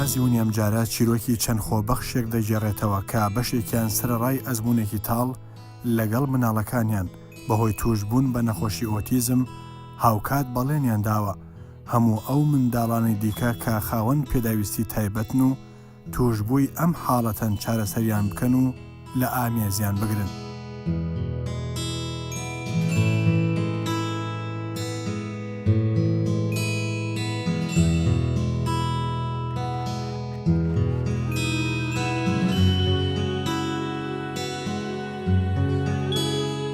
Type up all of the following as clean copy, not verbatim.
شێوازی ونیەم جارە چیرۆکی چەند خۆبەخشێک دەگێڕێتەوە کە بەشێکیان سرەڕای ئەزموونێکی تاڵ لەگەڵ مناڵەکانیان بەهۆی توشبوون بە نەخۆشی ئۆتیزم هاوکات بەڵێنیان داوە هەموو ئەو منداڵانی دیکە کە خاوەن پێداویستی تایبەتن و توشببووی ئەم حاڵەتەن چارەسەریان بکەن و لە ئامێزیان بگرن.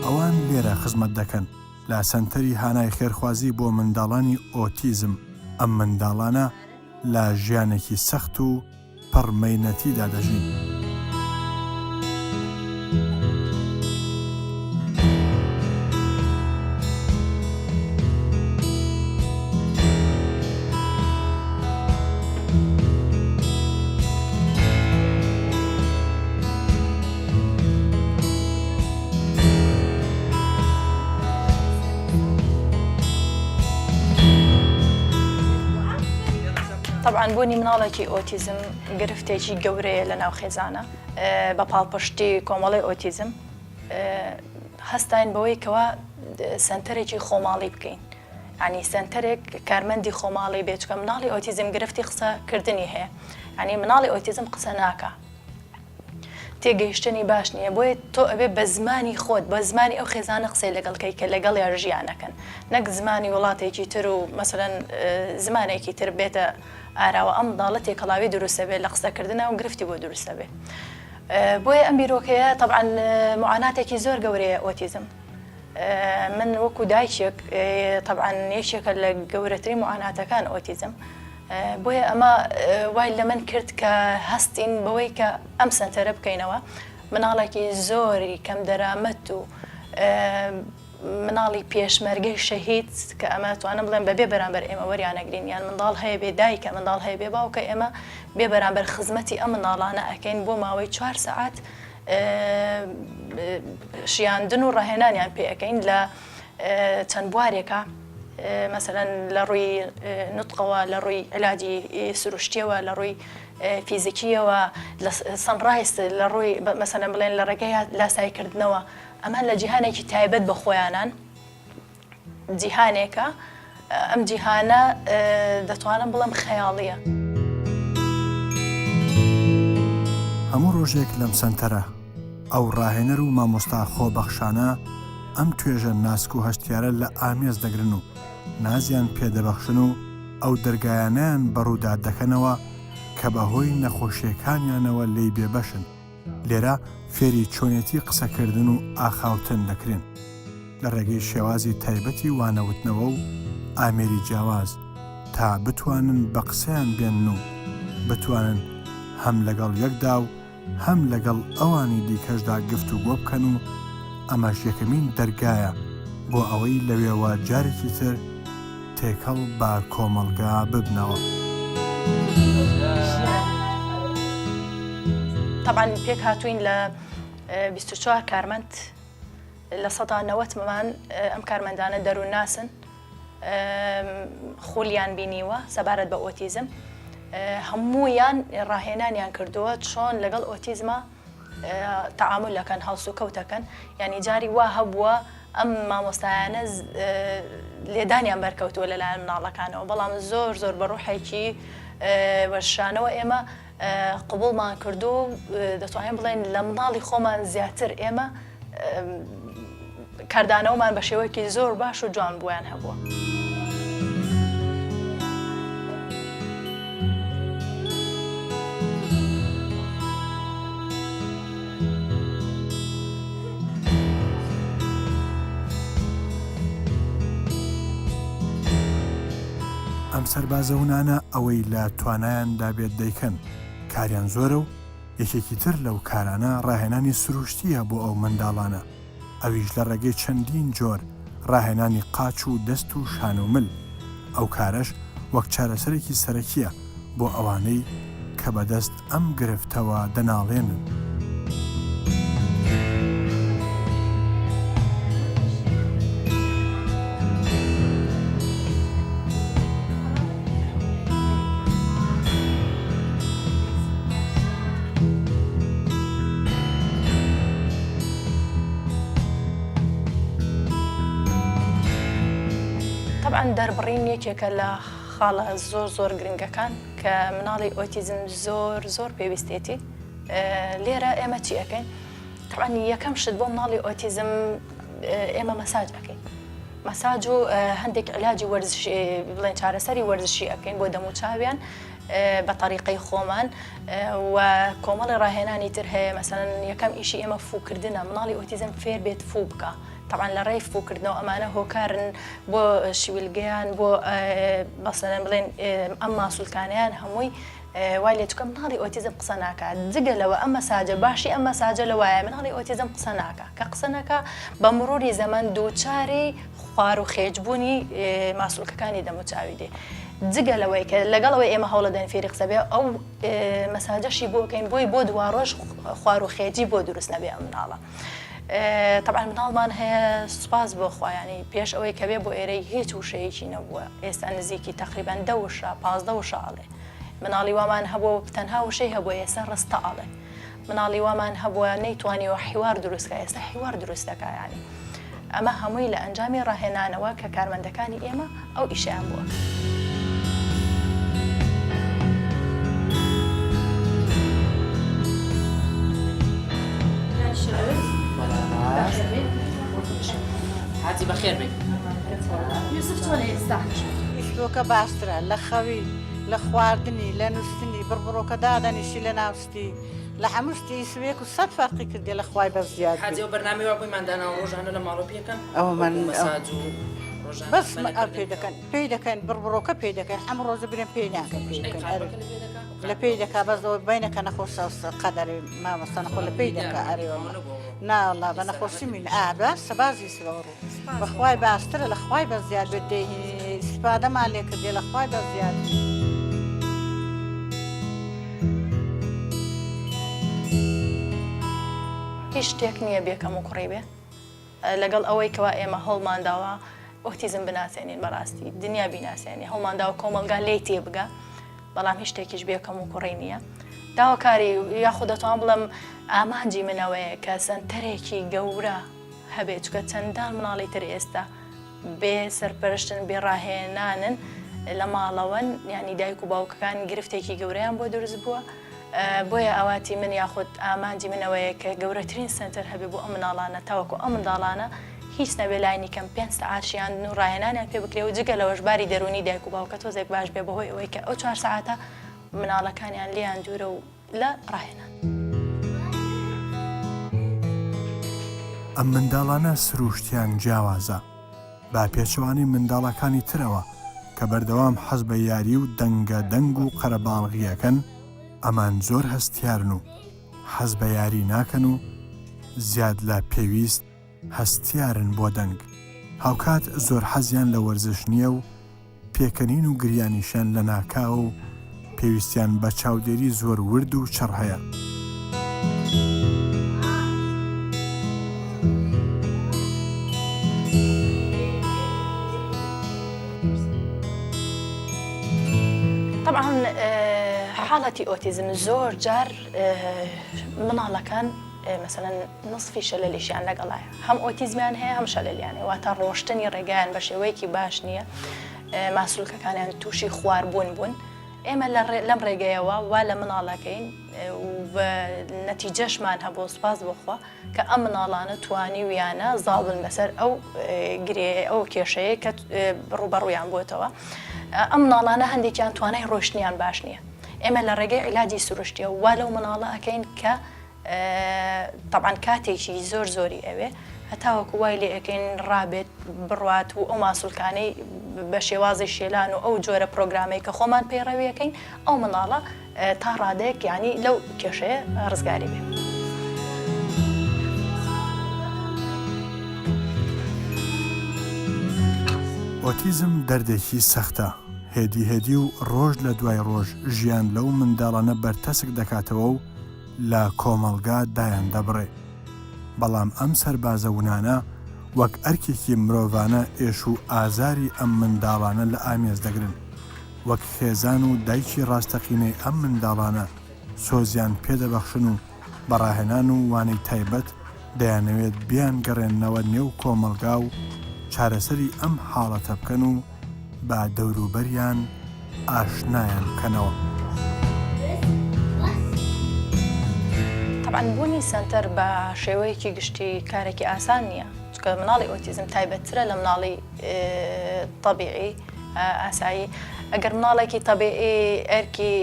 ئەوان لێرە خزمەت دەکەن لە سەنتەری هانای خێرخوازی بۆ منداڵانی ئۆتیزم. ئەم منداڵانە لە ژیانێکی سەخت و پڕمەینەتیدا دەژین. طبعاً بوونی مناڵێکی ئۆتیزم گرفتێکی گەورەیە لە ناو خێزانە بە پاڵپشتی کۆمەڵی ئۆتیزم هەستاین بەوەی کەوا سنتەرێکی خۆماڵی بکەین، ینی سنتەرێک کارمەندی خۆماڵی بێت چکە مناڵی ئۆتیزم گرفتی قسەکردنی هەیە، ینی مناڵی ئۆتیزم قسە ناکە، تێگەیشتنی باش نییە، بۆیە تۆ ئەبێ بە زمانی خۆت بە زمانی ئەو خێزانە قسەی لەگەڵکەی کە لەگەڵ یا ژیانەکەن، نەک زمانی وڵاتێکی تر و مەسەلەن زمانێکی تر بێتە ئاراوە ئەم منداڵە تێکەڵاوی دروستە بێت لە قسەکردنە و گرفتی بۆ دروستە بێت. بۆیە ئەم بیرۆکەیە طبعاً معاناتێکی زۆر گەورەیە ئۆتیزم. من وەکو دایکێک طبعاً یەکێکە لە گەورەترین معاناتەکان ئۆتیزم، بۆیە ئەمە وای لە من کرد کە هەستین بەوەی کە ئەم سنتەرە بکەینەوە. مناڵێکی زۆری کەم دەرامەت و مناڵی پێشمەرگەی شەهید کە ئەمە توانم بڵێن بەبێ بەرامبەر ئێمە وەریانەگرین، یان منداڵ هەیە بێ دایکە منداڵ هەیە بێ باوکە، ئێمە بێ بەرامبەر خزمەتی ئەم منداڵانە ئەکەین بۆ ماوەی 4 سەعات شیاندن و ڕاهێنانیان پێ ئەەکەین لە چەند بوارێکە، مثلەن لە ڕووی نوتقەوە، لە ڕووی علاجی سروشتیەوە، لە ڕووی فیزیکیەوە، لە سەنڕایست، لە ڕووی مەسەلەن بڵێن لە ڕێگەی لاسایکردنەوە. ئەمە لە جیهانێکی تایبەت بە خۆیانان جیهانێکە، ئەم جیهانە دەتوانم بڵم خەیاڵیە. هەموو ڕۆژێک لەم سنتەرە ئەو ڕاهێنەر و مامۆستا خۆبەخشانە ئەم توێژە ناسک و هەشتیارە لە ئامێز دەگرن و نازیان پێدەبەخشن و ئەو دەرگایانیان بەڕوودا دەکەنەوە کە بەهۆی نەخۆشیەکانیانەوە لێی بێبەشن. لێرە فێری چۆنێتی قسەکردن و ئاخاوتن دەکرێن لە ڕێگەی شێوازی تایبەتی وانەوتنەوە و ئامێری جیاواز تا بتوانن بە قسەیان بێنن و بتوانن هەم لەگەڵ یەکدا و هەم لەگەڵ ئەوانی دیکەشدا گفتوگۆ بکەن و ئەمەش یەکەمین دەرگایە بۆ ئەوەی لەوێوە جارێکی تر تێکەڵ بە کۆمەڵگا ببنەوە. طبعاً پێک هاتوین لە 24 کارمەند لە 90 مەمان ئەم کارمەندانە دەروون ناسن، خولیان بینیوە سەبارەت بە ئۆتیزم، هەموویان ڕاهێنانیان کردووە چۆن لەگەڵ ئۆتیزمە تەعاملەکەن، هەڵس و کەوتەکەن. یعنی جاری وا هەبووە ئەم مامۆستایانە لێدانیان بەرکەوتووە لەلایەن مناڵەکانەوە، بەڵام زۆر زۆر بە ڕوحێکی وەرشانەوە ئێمە قبوڵمان کردو و دەتوانین بڵێن لە مناڵی خۆمان زیاتر ئێمە کاردانەوەمان بە شێوەیەکی زۆر باش و جوان بۆیان هەبووە. ئەم سەربازەونانە ئەوەی لە توانایان دابێت دەیکەن، کاریان زۆرە و یەکێکی تر لەو کارانە ڕاهێنانی سروشتیە بۆ ئەو منداڵانە، ئەویش لە ڕێگەی چەندین جۆر ڕاهێنانی قاچ و دەست و شان و مل. ئەو کارەش وەک چارەسەرێکی سەرەکیە بۆ ئەوانەی کە بەدەست ئەم گرفتەوە دەناڵێنن. طبعا دەربڕین یەکێکە لە خاڵە زۆر گرنگەکان کە مناڵی ئۆتیزم زۆر پێویستێتی لێرە ئێمە چی ئەەکەین؟ طبعا یەکەم شت بۆ مناڵی ئۆتیزم ئێمە مەساج ئەەکەین. مەساج و هەندێک علاجی وەرزشی بڵێن چارەسەری وەرزشی ئەەکەین بۆ دەم و چاویان بە طریقەی خۆمان و کۆمەڵی ڕاهێنانی تر هەیە. مەسەڵەن یەکەم ئیشی ئێمە فوکردنە، مناڵی ئۆتیزم فێر بێت فو بکە. طبعا لە ڕێی فوکردنەوە ئەمانە هۆکارن بۆ شیولگەیان بۆ مەسەڵەن بڵێن ئەم ماسوولکانیان هەمووی وای لێ چکە مناڵی ئۆتیزم قسە ناکات. جگە لەوە ئەم مەساجە باشی ئەم مەساجە لەوایە مناڵی ئۆتیزم قسە ناکە کە قسە نەکە بە مروری زەمان دووچاری خوار و خێجبوونی ماسوولکەکانی دەموچاوی دێ. جگە لەوەی کە لەگەڵەوەی ئێمە هەوڵە دەن فێری قسە بێ ئەو مەساجەشی بۆکەین بۆ دوا ڕۆژ خوار و خێجی بۆ دروست نەبێ ئەم مناڵە. طبعا مناڵمان هەیە سوپاس بۆ خوایانی پێش ئەوەی کە بێ بۆ ئێرەی هیچ وشەیەکی نەبووە. ئێستا نزیکی تقریبان 10 وشە 15 وشە ئاڵێ. مناڵی وامان هەبوو تەنها وشەی هەبووە ئێستا ڕستە ئاڵێ. مناڵی وامان هەبووە نەیتوانیەوە حیوار دروستکە ئێستا حیوار دروستەکە. یانی ئەمە هەمووی لە ئەنجامی ڕاهێنانەوە کە کارمەندەکانی ئێمە ئەو ئیشیان بووە. حاجی بەخێر بێت. یوسف چۆنە ئێستا؟ ئیشبۆکە باشترە لە خەوی لە خواردنی لە نووسنی بڕبڕۆکە دادەنیشی لە ناوستی لە هەمووشتی سوێک و 100 فەرقی کردێ لە خوای بەس زیاد. حاجی و بەرنامەی وا بۆیمانداناوە ڕۆژانە لە ماڵۆ پێکەن ئەوە من مەساج و بەس پێی دەکەن بڕبڕۆکە پێی دەکەن ئەم ڕۆژە برێن پێی ناکەن پێی دەکەن لە پێی دەکا بەسەوە بینەکە نەخۆش قەدەری مامەستا نەخۆ لە پێی دەکە ئەرێوە ناوەڵا بە نەخۆشی من بەس سەبازی سوەڕ بەخوای باشترە لە خوای بە زیاد بێت دێهی سپادەمان لێ کردێ لە خوای بە زیاد. هیچ شتێک نییە بێکەم و کوڕی بێ لەگەڵ ئەوەی کەوا ئێمە هەڵمانداوە ئۆتیزم بناسێنین بەڕاستی دنیا بیناسێنی هەڵمانداوە کۆمەلگا لێی تێبگە بەڵام هیچ شتێکیش بێکەم و کوڕی نییە. داواکاری یاخود دەتوان بڵم ئامانجی منەوەیە کە سنتەرێکی گەورە هەبێت چکە چەندان مناڵی تر ئێستا بێ سەرپەرشتن بێ ڕاهێنانن لە ماڵەوەن ینی دایک و باوکەکان گرفتێکی گەورەیان بۆ دروست بووە. بۆیە ئاواتی من یاخود ئامانجی منەوەیە کە گەورەترین سنتەر هەبێ بۆ ئەم مناڵانە تاوەکو ئەم منداڵانە هیچ نەبێ لاینی کەم 5 سەعاتیان و ڕاهێنانیان پێ بکرێ و جگە لەوەش باری دەرونی دایک و باوکە تۆزێک باش بێ بەهۆی ئەوەی کە ئەو 4 سەعاتە مناڵەکانیان لیان دوورە و لە ڕاهێنان. ئەم منداڵانە سروشتیان جیاوازە با پێچەوانی منداڵەکانی ترەوە کە بەردەوام حەز بە یاری و دەنگ و قەرەباڵغیەکەن ئەمان زۆر هەستیارن و حەز بە یاری ناکەن و زیاد لە پێویست هەستیارن بۆ دەنگ. هاوکات زۆر حەزیان لە وەرزش نییە و پێکەنین و گریانیشان لە ناکاوە و پێویستیان بە چاودێری زۆر ورد و چڕ هەیە. طبعا حاڵەتی ئۆتیزم زۆر جار مناڵەکان مثلا نصفی شەلەلیشیان لەگەڵایە هەم ئۆتیزمیان هەیە هەم شەلەلیان واتە ڕۆشتنی ڕێگایان بە شێوەیەکی باش نییە ماسوولکەکانیان تووشی خواردبوون بوون. ئێمە لەم ڕێگەیەوە وا لە مناڵەکەین و نەتیجەشمان هەبوو سوپاس بخوا کە ئەم مناڵانە توانی ویانە زاڵبن بەسەر ئەو گرێ ئەو کێشەیە کە ڕوبەڕوویان بۆتەوە. ئەم مناڵانە هەندێکیان توانای ڕۆشتنیان باش نییە. ئێمە لە ڕێگەی عیلاجی سروشتیە وا لەو مناڵە ئەەکەین کە طبعا کاتێکی زۆری ئەوێ هەتاوەکو وای لێ ئەەکەین ڕابێت بڕوات و ئەو ماسوولکانەی بە شێوازی شێلان و ئەو جۆرە پرۆگرامەی کە خۆمان پەیڕەویەکەین ئەو مناڵە تا ڕادەیەک ینی لەو کێشەیە ڕزگاری بێ. ئۆتیزم دەردێکی سەختە هێدی و ڕۆژ لە دوای ڕۆژ ژیان لەو منداڵانە بەرتەسک دەکاتەوە و لە کۆمەلگا دایان دەبڕێ. بەڵام ئەم سەربازە ونانە وەک ئەرکێکی مرۆڤانە ئێش و ئازاری ئەم منداڵانە لە ئامێز دەگرن. وەک خێزان و دایکی ڕاستەقینەی ئەم منداڵانە سۆزیان پێدەبەخشن و بەڕاهێنان و وانەی تایبەت دەیانەوێت بیان گەڕێنەوە نێو کۆمەلگا و چارەسەری ئەم حاڵەتە بکەن و بە دەوروبەریان ئاشنایان بکەنەوە. طبعاً بوونی سنتەر بە شێوەیەکی گشتی کارێکی ئاسان نییە، چکە مناڵی ئۆتیزم تایبەتترە لە مناڵی طبیعی ئاسایی. ئەگەر مناڵێکی طبیعی ئەرکی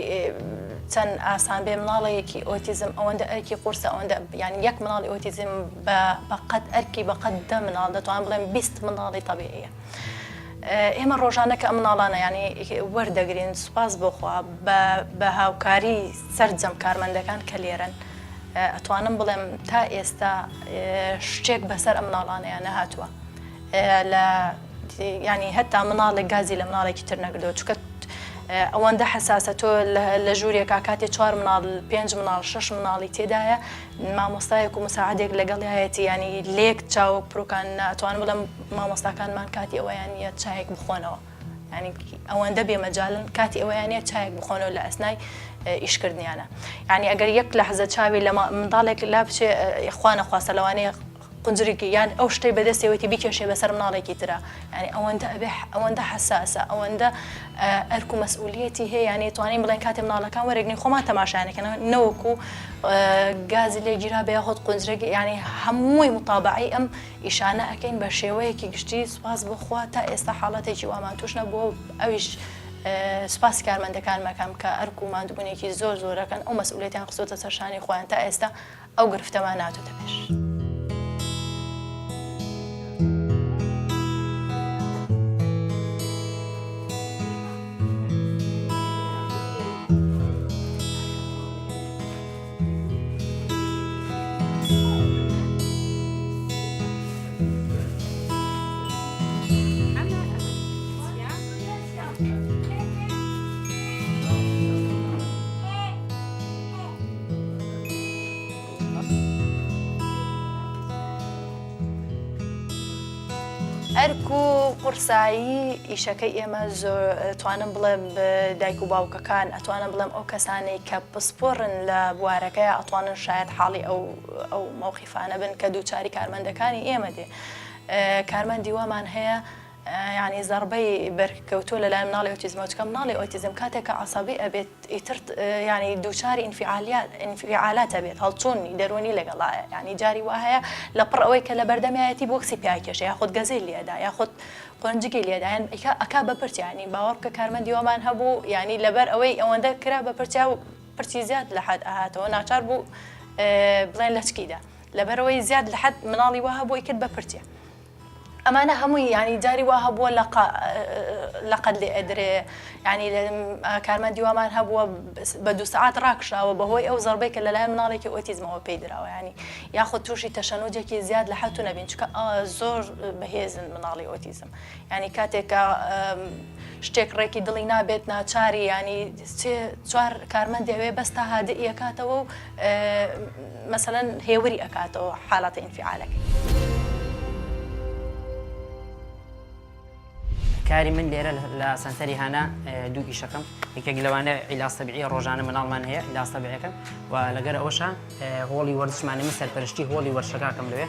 چەند ئاسان بێ، مناڵەیەکی ئۆتیزم ئەوەندە ئەرکی قورسە، ئەوەندە یعنی یەک مناڵی ئۆتیزم بەقەت ئەرکی بەقەت 10 مناڵ دەتوان بڵێن 20 مناڵی طبیعیە. ئێمە ڕۆژانەکە ئەم مناڵانە ینی وەردەگرین، سوپاس بۆخوا بە هاوکاری سەرجەم کارمەندەکان کە لێرن. ئەتوانم بڵێم تا ئێستا شتێک بەسەر ئەم مناڵانەیە نەهاتووە، ینی هەتا مناڵێک گازی لە مناڵێکی تر نەکردەوە، چکە ئەوەندە حساسە تۆ لە ژوورێکا کاتێ 4 مناڵ 5 مناڵ 6 مناڵی تێدایە، مامۆستایەک و مساعدێک لەگەڵایەتی ینی لێک چاو پرۆکان ناتوان بڵێم مامۆستاکانمان کاتی ئەوەیانە چایەک بخۆنەوە، ینی ئەوەندە بێمەجالن کاتی ئەوەیانە چایەک بخۆنەوە لە ئەسنای ئیشکردنیانە. ینی ئەگەر یەک لە حەزە چاوی لە منداڵێک لا بچێ خوانە خواستە لەوانەیە قنجرێکی یان ئەو شتەی بەدەستێوەتی بیکێشێ بەسەر مناڵێکی ترە، ینی ئەوەندە حساسە، ئەوەندە ئەرک و مەسئولیەتی هەیە، ینی توانین بڵێن کاتێ مناڵەکان وەرەگرین خۆمان تەماشایانەکەن نەوەکو گازی لێ گیرا بە یاخۆت قنجرێکی، ینی هەمووی متابعی ئەم ئیشانە ئەکەین بە شێوەیەکی گشتی. سوپاس بخوا تا ئێستا حاڵەتێکی وامان توش نەبووە، ئەویش سوپاس کارمەندەکان مەکەم کە ئەرک و ماندووبوونێکی زۆرەکەن ئەو مەسئولیەتیان خستۆتە سەر شانی خۆیان تا ئێستا ئەو گرفتەمان ناتۆتە پێش. ئەرک و قورسایی ئیشەکەی ئێمە زۆر توانم بڵێم دایک و باوکەکان، ئەتوانم بڵێم ئەو کەسانەی کە پسپۆڕن لە بوارەکەی ئەتوانن شاید حاڵی ئەو موقیفانە بن کە دووچاری کارمەندەکانی ئێمە دێ. کارمەندی وامان هەیە ینی زەربەی بەرکەوتووە لەلای مناڵی ئۆتیزمەوە، چکە مناڵی ئۆتیزم کاتێک کە عەسەبی ئەبێت ئیتر ینی دووچاری ئینفعالات ئەبێت، هەڵچوونی دەرونی لەگەڵایە، ینی جاری وا هەیە لە پڕ ئەوەی کە لە بەردەمیایەتی بۆکسی پیاکێشە یاخود گەزەی لێدا یاخود قۆنجگی لێدا ئەکا بە پرچ، ینی باوەڕ بکە کارمەندی وامان هەبوو، ینی لەبەر ئەوەی ئەوەندە کرا بە پرچیا و پرچی زیاد لە حەد ئاهاتەوە ناچار بوو بڵێن لە چکیدا، لەبەرەوەی زیاد لە حەد مناڵی وا هەبووی کرد بە پرچە. ئەمانە هەمووی ینی جاری وا هەبووە لەقەت لێ ئەدرێ، ینی کارمەندی وامان هەبووە بە 2 سەعات ڕاکشاوە بەهۆی ئەو زەربەی کە لەلایەن مناڵێکی ئۆتیزمەوە پێی درراوە، ینی یاخود تووشی تەشەنوجێکی زیاد لە حەتو نەبین، چکە زۆر بەهێزن مناڵی ئۆتیزم، ینی کاتێکە شتێک ڕێکی دڵی نابێت ناچاری، ینی 4 کارمەندی ئەوێ بەستا هادئی ئەکاتەوە و مەسەلەن هێوری ئەکاتەوە حاڵەتە ئینفعالەکەی. کاری من لێرە لە سنتەری هانا دوو ئیشەکەم، یەکێک لەوانە عیلاج تەبیعی ڕۆژانە مناڵمان هەیە عیلاج تەبیعیەکەم، و لەگەر ئەوەشە هۆڵی وەرزشمانە من سەرپەرشتی هۆڵی وەرشەکەم لەوێ.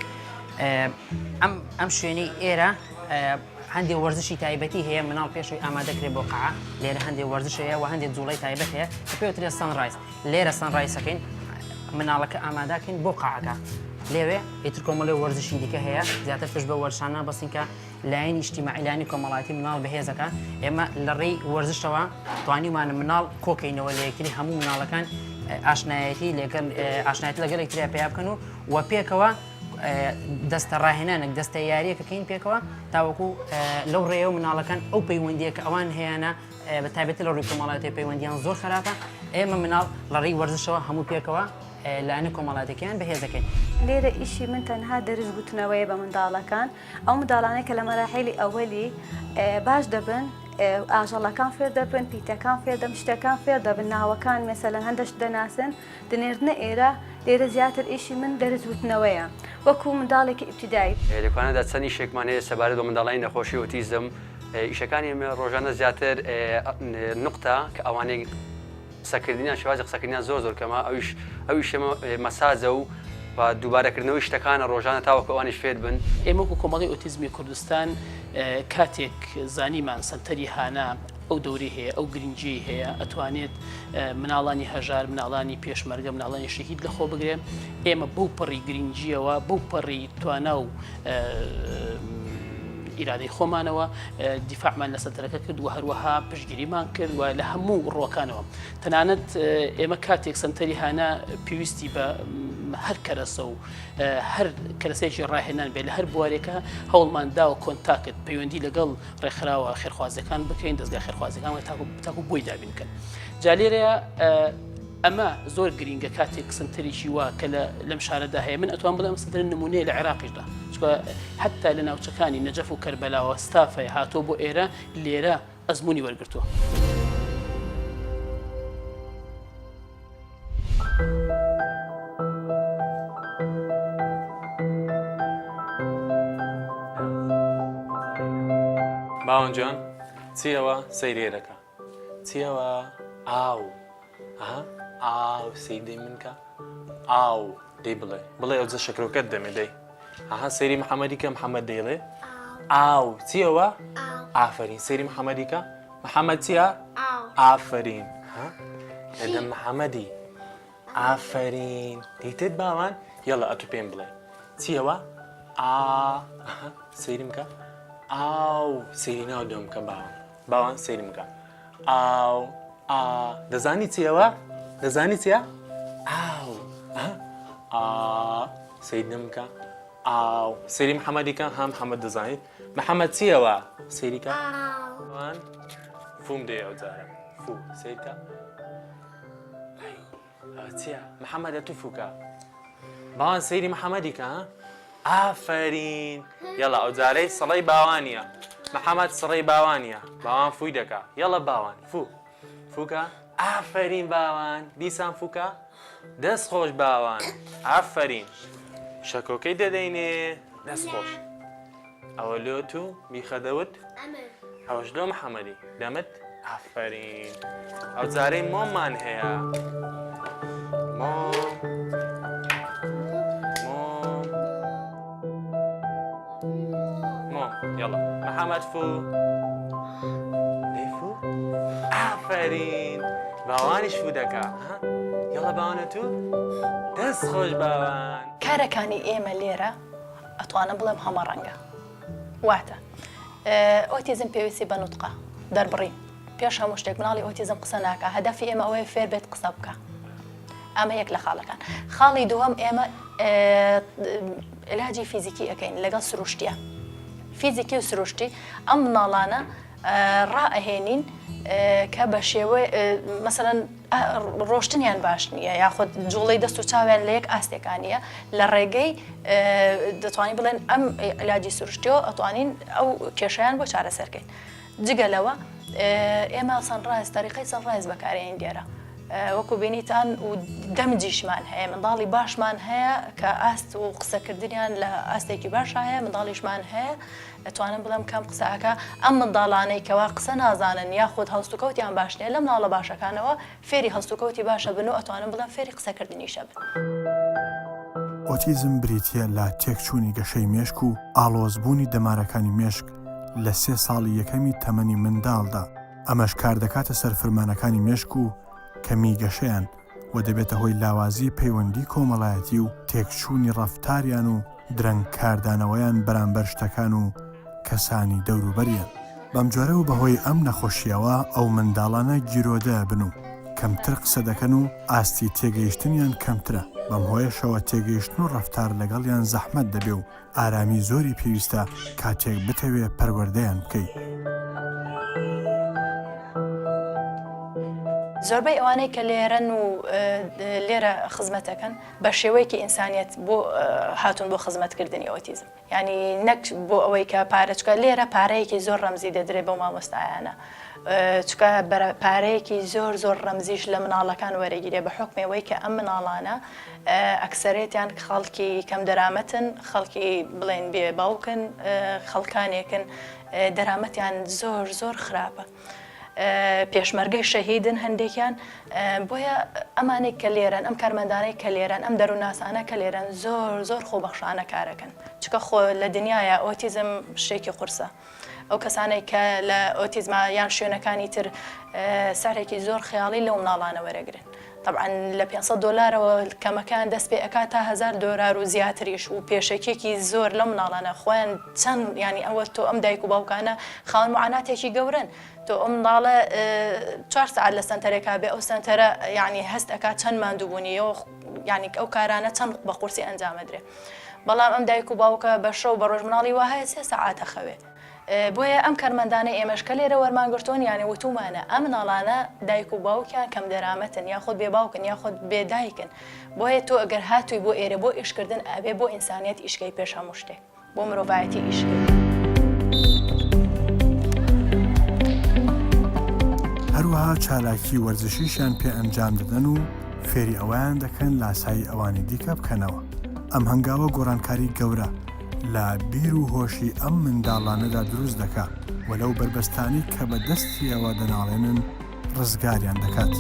ئەم شوێنەی ئێرە هەندێک وەرزشی تایبەتی هەیە، مناڵ پێشوی ئامادەکرێت بۆ قەعە، لێرە هەندێک وەرزش هەیە و هەندێک جوڵەی تایبەت هەیە کە پێوترێت سەنڕایز. لێرە سەنڕایزەکەین مناڵەکە ئامادەکەین بۆ قەعەکە، لێوێ ئیتر کۆمەڵی وەرزشی دیکە هەیە، زیاتر پشت بە وەرشانە بەسین کە لایەنی ئیجتیماعی لایەنی کۆمەڵایەتی مناڵ بەهێزەکە. ئێمە لە ڕێی وەرزشەوە توانیمانە مناڵ کۆکەینەوە لە یەکتری هەموو مناڵەکان ئاشنایەتی لەگەڵ یەکتریا پێیا بکەن و پێکەوە دەستە ڕاهێنانێک دەستە یاریەکەکەین پێکەوە تاوەکو لەو ڕێەوە مناڵەکان ئەو پەیوەندیە کە ئەوان هەیەە بە تایبەتی لە ڕووی کۆمەڵایەتی پەیوەندیان زۆر خراپە، ئێمە مناڵ لە ڕێی وەرزشەوە هەموو پێکەوە لایەنە کۆمەڵایەتیەکان بەهێزەکەین. لێرە ئیشی من تەنها دەرز گوتنەوەیە بە منداڵەکان، ئەو منداڵانەی کە لە مەراحیلی ئەوەلی باش دەبن، ئاژەڵەکان فێر دەبن، پیتەکان فێر دەبن، شتەکان فێر دەبن، ناوەکان مەسەلەن هەندەش دەناسن، دنێردنە ئێرە لێرە زیاتر ئیشی من دەرز گوتنەوەیە وەکو منداڵێکی ئیبتیدایی. لەکوانەدا چەندی شێکمان هەیە سەبارەت بە منداڵانی نەخۆشی ئۆتیزم، ئیشەکانی ئێمە ڕۆژانە زیاتر نقطە کە ئەوانەی قسەکردنیان شێوازی قسەکردنیان زۆر کەمە، ئەویش مەسازە و و دووبارەکردنەوەی شتەکانە ڕۆژانە تاوەکو ئەوانیش فێر بن. ئێمە وەکو کۆمەڵی ئۆتیزمی کوردستان کاتێک زانیمان سەنتەری هانا ئەو دەوری هەیە ئەو گرنگی هەیە ئەتوانێت مناڵانی هەژار مناڵانی پێشمەرگە مناڵانی شەهید لەخۆ بگرێ. ئێمە بەو پەڕی گرنگیەوە بەو پەڕی توانا و ئیرادەی خۆمانەوە دیفاعمان لە سەنتەرەکە کرد و هەروەها پشتگیریمان کرد و لە هەموو ڕۆکانەوە. تەنانەت ئێمە کاتێک سەنتەری هانا پێویستی بە هەر کەرەسە و هەر کەرەسەیەکی ڕاهێنان بێت لە هەر بوارێکە هەوڵماندا و کۆنتاکت پەیوەندی لەگەڵ ڕێکخراوە خێرخوازەکان بکەین دەستگای خێرخوازەکان تاکو بۆی دابین بکەن. جا لێرەیە ئەمە زۆر گرینگە کاتێک سنتەرێکی وا کە لەم شارەدا هەیە. من ئەتوان بڵێم سنتەر نمونەیە لە عێراقیشدا چکە حتا لە ناوچەکانی نەجەف و کەربەلاوە ستافە هاتۆ بۆ ئێرە لێرە ئەزمموی وەرگرتووە. باوەنجان چیەوە سەیرێرەکە چیەوە ئاو ئاو سەیدەی منکە ئاو دەی بڵێ ئەو جە شەکرۆکەت دەمێ دەی سەیری محەممەدیکە محەممەد دەیڵێ ئاو چیەوە ئافرین سەیری محەممەدیکە محەممەد چیە ئافرین لەدەم محەممەدی ئافرین دیتت باوان یەڵە ئەتو پێم بڵێ چیەوە سەیریم کە ئاو سەیری ناو دۆم کە باوان سەیرم کە ئاو دەزانی چیەوە دەزانی چیە ئاو سەیدم کە ئاو سەیری محەممەدیکە هەم محەممەد دەزانیت محەممەد چیەوە سەیریکە وان فوم دێ ئەو جارە فو سەیرکە چیە محەممەدە تو فوکە باوان سەیری محەممەدیکە ئافرین یەڵە ئەو جارەی سەڵەی باوانیە محەممەد سڕەی باوانیە باوان فووی دەکا یەڵە باوان فوکە ئافرین باوان دیسان فوکە دەست خۆش باوان ئافرین شەکۆکەی دەدەینێ دەست خۆش ئەوە لۆ تو بیخەدەوت ئەوەش لۆ محەممەدی دەمت ئافرین ئەو جارەی مۆممان هەیە يلا محمد فو فو آفرین باوانیش فو دەکا يلا باوانە تو دەست خۆش باوان. کارەکانی ئێمە لێرە ئەتوانم بڵێم هەمە ڕەنگە واتە ئۆتیزم پێویستی بە نوتقە دەربڕین پێش هەموو شتێک مناڵی ئۆتیزم قسە ناکە هەدەفی ئێمە ئەوەیە فێر بێت قسە بکە. ئەمە یەک لە خاڵەکان. خاڵی دووەم ئێمە علاجی فیزیکی ئەەکەین لەگەڵ سروشتیە فیزیکی و سروشتی ئەم مناڵانە ڕائەهێنین کە بە شێوەی مەسەلەن ڕۆشتنیان باش نییە یاخود جوڵەی دەست و چاویان لە یەک ئاستێکانیە لە ڕێگەی دەتوانین بڵێن ئەم علاجی سروشتیەوە ئەتوانین ئەو کێشەیان بۆ چارەسەرکەین. جگەلەوە ئێمە سەنڕایز تاریقی سەنڕایز بەکارێنین لێرە وەکو بینیتان و دەمجیشمان هەیە منداڵی باشمان هەیە کە ئاست و قسەکردنیان لە ئاستێکی باش هەیە منداڵیشمان هەیە ئەتوانم بڵێم کەم قسەکە ئەم منداڵانەی کەوا قسە نازانن یاخود هەڵستوکەوتیان باش نیە لە مناڵە باشەکانەوە فێری هەڵستوکەوتی باشە بن و ئەتوانم بڵێم فێری قسەکردنیشە بن. ئۆتیزم بریتە لە تێکچوونی گەشەی مێشک و ئاڵۆزبوونی دەمارەکانی مێشک لە 3 ساڵی یەکەمی تەمەنی منداڵدا ئەمەش کار دەکاتە سەر فرمانەکانی مێشک و کەمی گەشەیان و دەبێتە هۆی لاوازی پەیوەندی کۆمەڵایەتی و تێکچوونی ڕەفتاریان و درەنگ کاردانەوەیان بەرامبەر شتەکان و کەسانی دەوروبەریان. بەم جۆرە و بەهۆی ئەم نەخۆشیەوە ئەو منداڵانە گیرۆدە بن و کەمتر قسە دەکەن و ئاستی تێگەیشتنیان کەمترە. بەم هۆیەشەوە تێگەیشتن و ڕەفتار لەگەڵیان زەحمەت دەبێ و ئارامی زۆری پێویستە کاتێک بتەوێ پەروەردەیان بکەیت. زۆربەی ئەوانەی کە لێرەن و لێرە خزمەتەکەن بە شێوەیەکی ئینسانیەت بۆ هاتون بۆ خزمەتکردنی ئۆتیزم ینی نەک بۆ ئەوەی کە پارەچکە لێرە پارەیەکی زۆر ڕەمزی دەدرێت بۆ مامۆستایانە چکە پارەیەکی زۆر ڕەمزیش لە مناڵەکان وەرەگیرێ بە حکمەوەی کە ئەم مناڵانە ئەکسەرێتیان خەڵکی کەم دەرامەتن خەڵکی بڵێن بێ باوکن خەڵکانێکن دەرامەتیان زۆر خراپە. پێشمەرگەی شەهیدن هەندێکیان بۆیە ئەمانێک کە لێرن ئەم کارمەندانەی کە لێرن ئەم دەرووناسانە کە لێرن زۆر خۆبەخشانە کارەکەن چکە خۆ لە دنیاە ئۆتیزم شتێکی قورسە ئەو کەسانێک کە لە ئۆتیزما یان شوێنەکانی تر سەرێکی زۆر خەیاڵی لەو مناڵانە وەرەگرن طبعا لە $500 کەمەکان دەست پێ ئەکات تا $1000 و زیاتریش و پێشەکێکی زۆر لە مناڵانە خۆیان چەند ینی ئەوە تۆ ئەم دایک و باوکانە خاوەن معاناتێکی گەورن تۆ ئەم مناڵە 4 ساعت لە سنتەرێکا بێ ئەو سنتەرە ینی هەست ئەکات چەند ماندووبوونیەوە ینی ئەو کارانە چەند بە قورسی ئەنجامەدرێ بەڵام ئەم دایک و باوکە بە شەو بە ڕۆژ مناڵی وهەیە 3 ساعاتە خەوێ بۆیە ئەم کارمەندانە ئێمەشکە لێرە وەرمانگرتوون یانێ وتومانە ئەم مناڵانە دایک و باوکیان کەم دەرامەتن یاخود بێ باوکن یاخود بێ دایکن بۆیە تۆ ئەگەر هاتووی بۆ ئێرە بۆ ئیشکردن ئەبێ بۆ ئینسانیەت ئیشکەی پێش هەموو شتێک بۆ مرۆڤایەتی ئیشکەی هەروەها چالاکی وەرزشیشیان پێ ئەنجام دەدەن و فێری ئەویان دەکەن لاسایی ئەوانی دیکە بکەنەوە ئەم هەنگاوە گۆڕانکاری گەورە لە بیر و هۆشی ئەم منداڵانەدا دروست دەکات وەلەو بربەستانی کە بە دەستی ئەوە دەناڵێنن ڕزگاریان دەکات.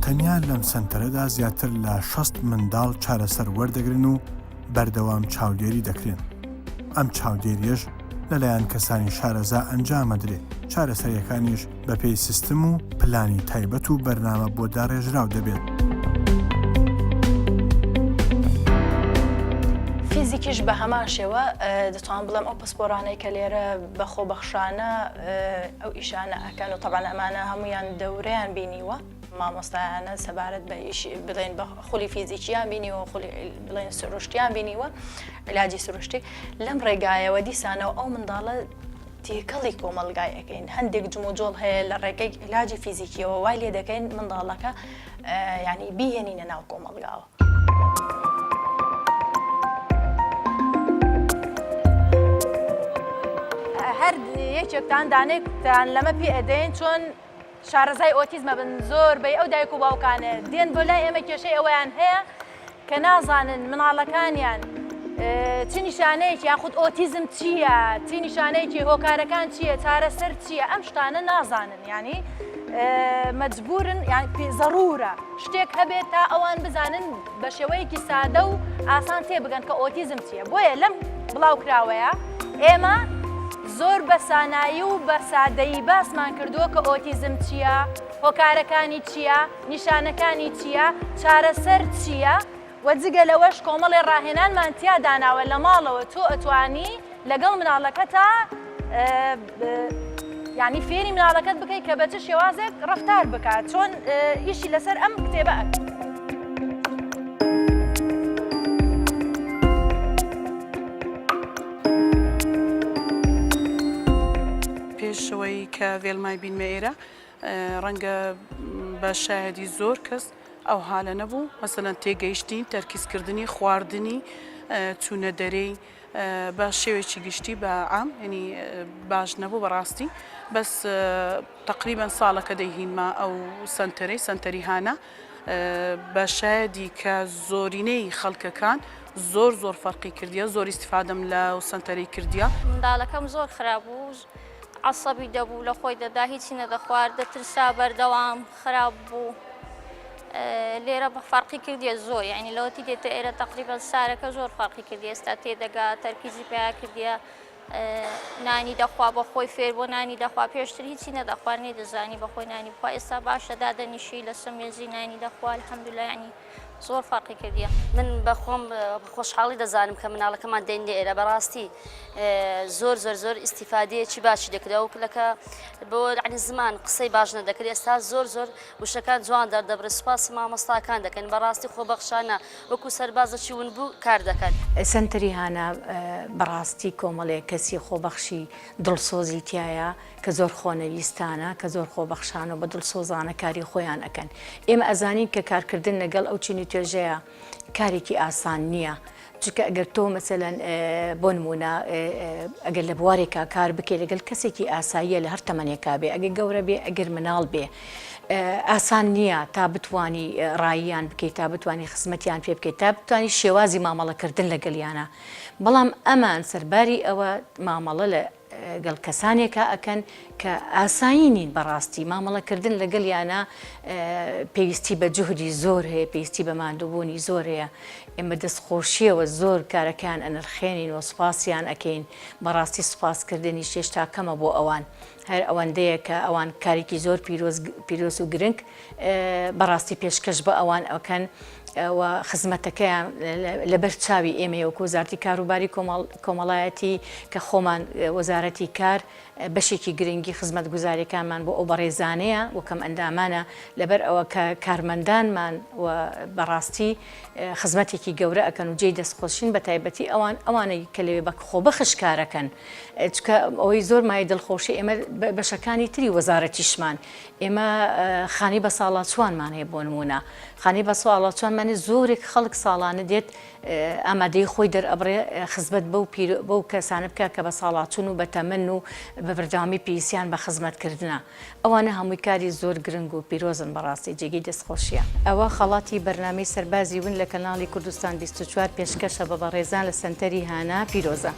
تەنیا لەم سنتەرەدا زیاتر لە 60 منداڵ چارەسەر وەردەگرن و بەردەوام چاودێری دەکرێن. ئەم چاودێریەش لەلایەن کەسانی شارەزا ئەنجامەدرێ چارەسەریەکانیش بە پێی سیستم و پلانی تایبەت و بەرنامە بۆ داڕێژراو دەبێت. فیزیکیش بە هەمان شێوە دەتوان بڵێم ئەو پسپۆرانەی کە لێرە بە خۆبەخشانە ئەو ئیشانە ئەکەن و طبعا ئەمانە هەمویان دەورەیان بینیوە مامۆستایانە سەبارەت بە بڵێن بە خولی فیزیکیان بینیوە بڵێن سروشتیان بینیوە علاجی سروشتی لەم ڕێگایەوە دیسانەوە ئەو منداڵە تێکەڵی کۆمەلگای ئەەکەین هەندێک جموجۆڵ هەیە لە ڕێگەی علاجی فیزیکیەوە وای لێ دەکەین منداڵەکە ینی بیهێنینە ناو کۆمەلگاوە. هەر یەکێکتان دانێکتان لەمە پێ ئەدەین چۆن شارەزای ئۆتیزمە بن زۆر بەی ئەو دایک و باوکانە دێن بۆ لای ئێمە کێشەی ئەوەیان هەیە کە نازانن مناڵەکانیان چ نیشانەیەکی یاخود ئۆتیزم چییە چی نیشانەیەکی هۆکارەکان چییە چارەسەر چییە ئەم شتانە نازانن ینی مەجبورن ضرورە شتێک هەبێت تا ئەوان بزانن بە شێوەیەکی سادە و ئاسان تێ بگەن کە ئۆتیزم چییە بۆیە لەم بڵاوکراوەیە ئێمە زۆر بە سانایی و بە سادەیی باسمان کردووە کە ئۆتیزم چییە هۆکارەکانی چییە نیشانەکانی چییە چارەسەر چییە وەجگە لەوەش کۆمەڵی ڕاهێنانمان تیا داناوە لە ماڵەوە تۆ ئەتوانی لەگەڵ مناڵەکە تا ینی فێری مناڵەکەت بکەیت کە بە چ شێوازێک ڕەفتار بکات چۆن ئیشی لەسەر ئەم کتێبە ئەکەن. پێشەوەی کە وێڵمای بینمە ئێرە ڕەنگە بە شایەدی زۆر کەس ئەو حالە نەبوو مەسەلەن تێگەیشتین تەرکیزکردنی خواردنی چوونە دەرەی بە شێوێکی گشتی بە عام ینی باش نەبوو بەڕاستی بەس تقریبان ساڵەکە دەیهینمە ئەو سنتەری هانە بە شایەدی کە زۆرینەی خەڵکەکان زۆر فەرقی کردیە زۆر ئیستیفادەم لە سنتەری کردیە منداڵەکەم زۆر خراپ بوو عەسەبی دەبوو لە خۆی دەدا هیچی نەدەخوارد دەترسا بەردەوام خراپ بوو لێرە بە فەرقی کردیە زۆر یعنی لەوەتی دێتە ئێرە تقریبا سارەکە زۆر فەرقی کردی ئێستا تێدەگا تەرکیزی پێیا کردیە نانی دەخوا بە خۆی فێر بۆ نانی دەخوا پێشتر هیچی نەدەخواردنی دەزانی بە خۆی نانی بخوا ئێستا باشە دادەنیشی لە سەمێزی نانی دەخوا الحەمدولillah ینی زۆر فەرقی کردیە من بەخۆم خۆشحاڵی دەزانم کە مناڵەکەمان دێنێ ئێرە بەڕاستی زۆر ئیستیفادەیەکی باشی دەکرێت و کلەکە بۆ عنی زمان قسەی باش نەدەکرێت ئێستا زۆر وشەکان جوان دەردەبرە سوپاسی مامۆستاکان دەکەن بەڕاستی خۆبەخشانە وەکو سەربازەکی ون بوو کار دەکەن. سنتەری هانە بەڕاستی کۆمەڵێک کەسی خۆبەخشی دڵسۆزی تایە کە زۆر خۆنەویستانە کە زۆر خۆبەخشانە بە دڵسۆزانە کاری خۆیان ئەەکەن ئێمە ئەزانین کە کارکردن لەگەڵ ئەو چینی توێژەیە کارێکی ئاسان نییە چکە ئەگەر تۆ مەسەلەن بۆ نمونە ئەگەر لە بوارێکا کار بکەی لەگەڵ کەسێکی ئاساییە لە هەر تەمەنێکا بێ ئەگەر گەورە بێ ئەگەر مناڵ بێ ئاسان نییە تا بتانی ڕاییان بکەیت تا بتانی خزمەتیان پێ بکەیت تا بتانی شێوازی مامەڵەکردن لەگەڵیانە بەڵام ئەمان سەرباری ئەوە مامەڵە لە گەڵ کەسانێکە ئەکەن کە ئاسایی نین بەڕاستی مامەڵەکردن لەگەڵیانە پێویستی بە جوهدی زۆر هەیە پێویستی بە ماندووبوونی زۆر هەیە ئێمە دەستخۆشیەوە زۆر کارەکان ئەنرخێنین و سوپاسیان ئەکەین بەڕاستی سوپاسکردنی شێشتا کەمە بۆ ئەوان هەر ئەوەندەیە کە ئەوان کارێکی زۆر پیرۆز و گرنگ بەڕاستی پێشکەش بە ئەوان ئەوکەن و خزمەتەکەیان لەبەر چاوی ئێمە وەکو وەزارەتی کاروباری کۆمەڵایەتی کە خۆمان وەزارەتی کار بەشێکی گرنگی خزمەت گوزاریەکانمان بۆ ئەو بەڕێزانەیە وەکەم ئەندامانە لەبەر ئەوە کە کارمەندانمان و بەڕاستی خزمەتێکی گەورە ئەکەن و جێی دەستخۆشین بە تایبەتی ئەوانەی کە لەوێ بە خۆبەخش کارەکەن چکە ئەوەی زۆر مای دڵخۆشی ئێمە بەشەکانی تری وەزارەتیشمان ئێمە خانی بە ساڵاتچوانمان هەیە بۆ نمونە خانی بە ساڵاتچوانمانی زۆرێک خەڵک ساڵانە دێت ئامادەی خۆی دەرئەبڕێ خزمەت بەو کەسانە بکە کە بە ساڵاتچوون و بە تەمەن و بە بەردەوامی پێویستیان بە خزمەتکردنە ئەوانە هەمووی کاری زۆر گرنگ و پیرۆزن بەڕاستی جێگەی دەستخۆشیە ئەوە خەڵاتی بەرنامەی سەربازی ون لە کەناڵی کوردستان 24 پێشکەشە بە بەڕێزان لە سنتەری هانا پیرۆزە.